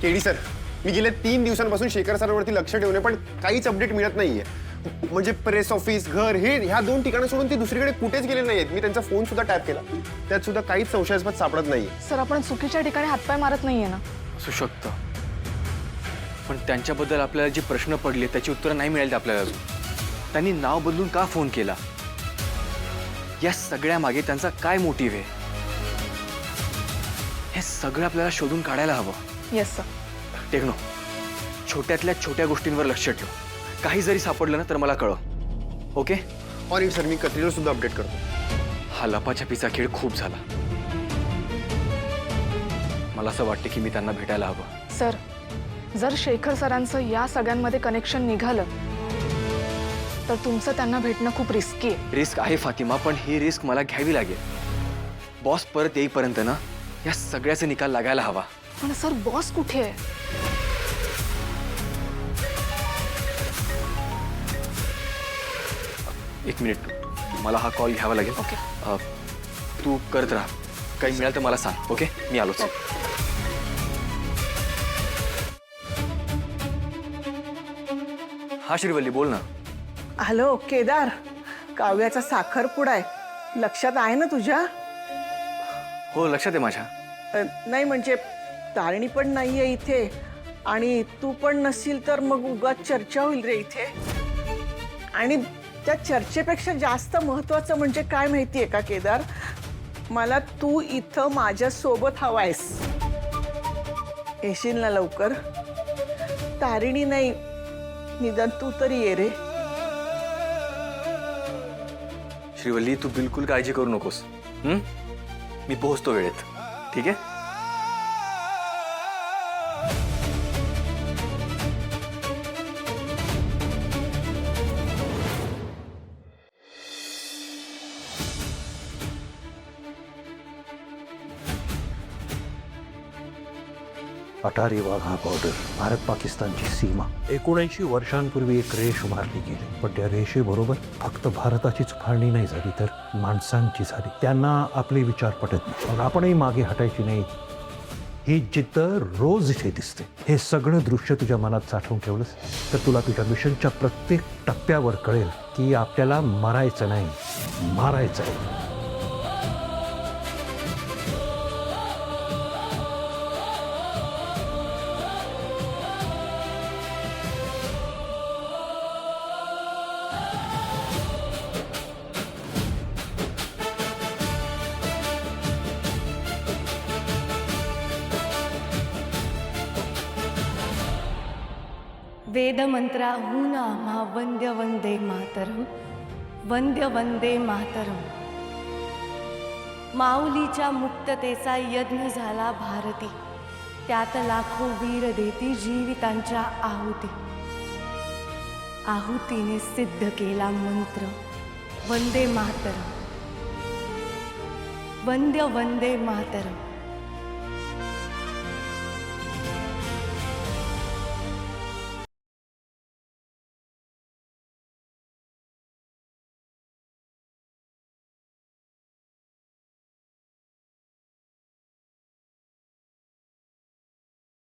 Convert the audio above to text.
KD sir, मी गेल्या 3 दिवसांपासून शेखर सरांवरती लक्ष ठेवणे, पण काहीच अपडेट मिळत नाहीये. म्हणजे प्रेस ऑफिस, घर, हे ह्या 2 ठिकाणं सोडून ते दुसरीकडे कुठेच गेले नाहीयेत. मी त्यांचा फोन सुद्धा टॅप केला, त्यात सुद्धा काहीच संशयास्पद सापडत नाहीये. सर, आपण चुकीच्या ठिकाणी हातपाय मारत नाहीये ना? असू शकतं, पण त्यांच्याबद्दल आपल्याला जे प्रश्न पडले त्याची उत्तरं नाही मिळाली आपल्याला अजून. त्यांनी नाव बदलून का फोन केला, या सगळ्या मागे त्यांचा काय मोटिव्ह आहे, हे सगळं आपल्याला शोधून काढायला हवं. Yes sir. टेक्नो, छोट्यातल्या छोट्या गोष्टींवर लक्ष ठेव. काही जरी सापडलं ना तर मला कळव. ओके? और सर, मी कत्रीला सुद्धा अपडेट करतो. हा लपाछपीचा खेळ खूप झाला. मला असं वाटतं की मी त्यांना भेटायला हवं. सर, जर शेखर सरांचं या सगळ्यांमध्ये कनेक्शन निघालं तर तुमचं त्यांना भेटणं खूप रिस्की आहे. रिस्क आहे फातिमा, पण ही रिस्क मला घ्यावी लागेल. बॉस परत येईपर्यंत ना या सगळ्याचा निकाल लागायला हवा. पण सर, बॉस कुठे आहे? एक मिनिट, मला हा कॉल घ्यावा लागेल. ओके. तू करत राहा, काही मिळालं तर मला सांग. ओके, मी आलोच. हा श्रीवल्ली, बोल ना. हॅलो केदार, काव्याचा साखरपुडा आहे, लक्षात आहे ना तुझ्या? हो, लक्षात आहे माझ्या. नाही म्हणजे तारिणी पण नाहीये इथे आणि तू पण नसशील तर मग उगाच चर्चा होईल रे इथे. आणि त्या चर्चेपेक्षा जास्त महत्वाचं म्हणजे काय माहितीये का केदार, मला तू इथं माझ्या सोबत हवायस. येशील ना लवकर? तारिणी नाही, निदान तू तरी ये रे. श्रीवल्ली, तू बिलकुल काळजी करू नकोस. मी पोहोचतो वेळेत. ठीक आहे? अटारी वाघा बॉर्डर, भारत पाकिस्तानची सीमा. 79 वर्षांपूर्वी एक रेष उभारली गेली, पण त्या रेषेबरोबर फक्त भारताचीच फाळणी नाही झाली तर माणसांची झाली. त्यांना आपले विचार पटत नाही, मग आपणही मागे हटायची नाही. ही जिद्द रोज इथे दिसते. हे सगळं दृश्य तुझ्या मनात साठवून ठेवलंस तर तुला तुझ्या मिशनच्या प्रत्येक टप्प्यावर कळेल की आपल्याला मरायचं नाही, मारायचं आहे. वेदमंत्राहून आम्हा वंद्य वंदे मातरम, वंद्य वंदे मातरम. माऊलीच्या मुक्ततेचा यज्ञ झाला भारती, त्यात लाखो वीर देती जीवितांच्या आहुती. आहुतीने सिद्ध केला मंत्र वंदे मातरम, वंद्य वंदे मातरम.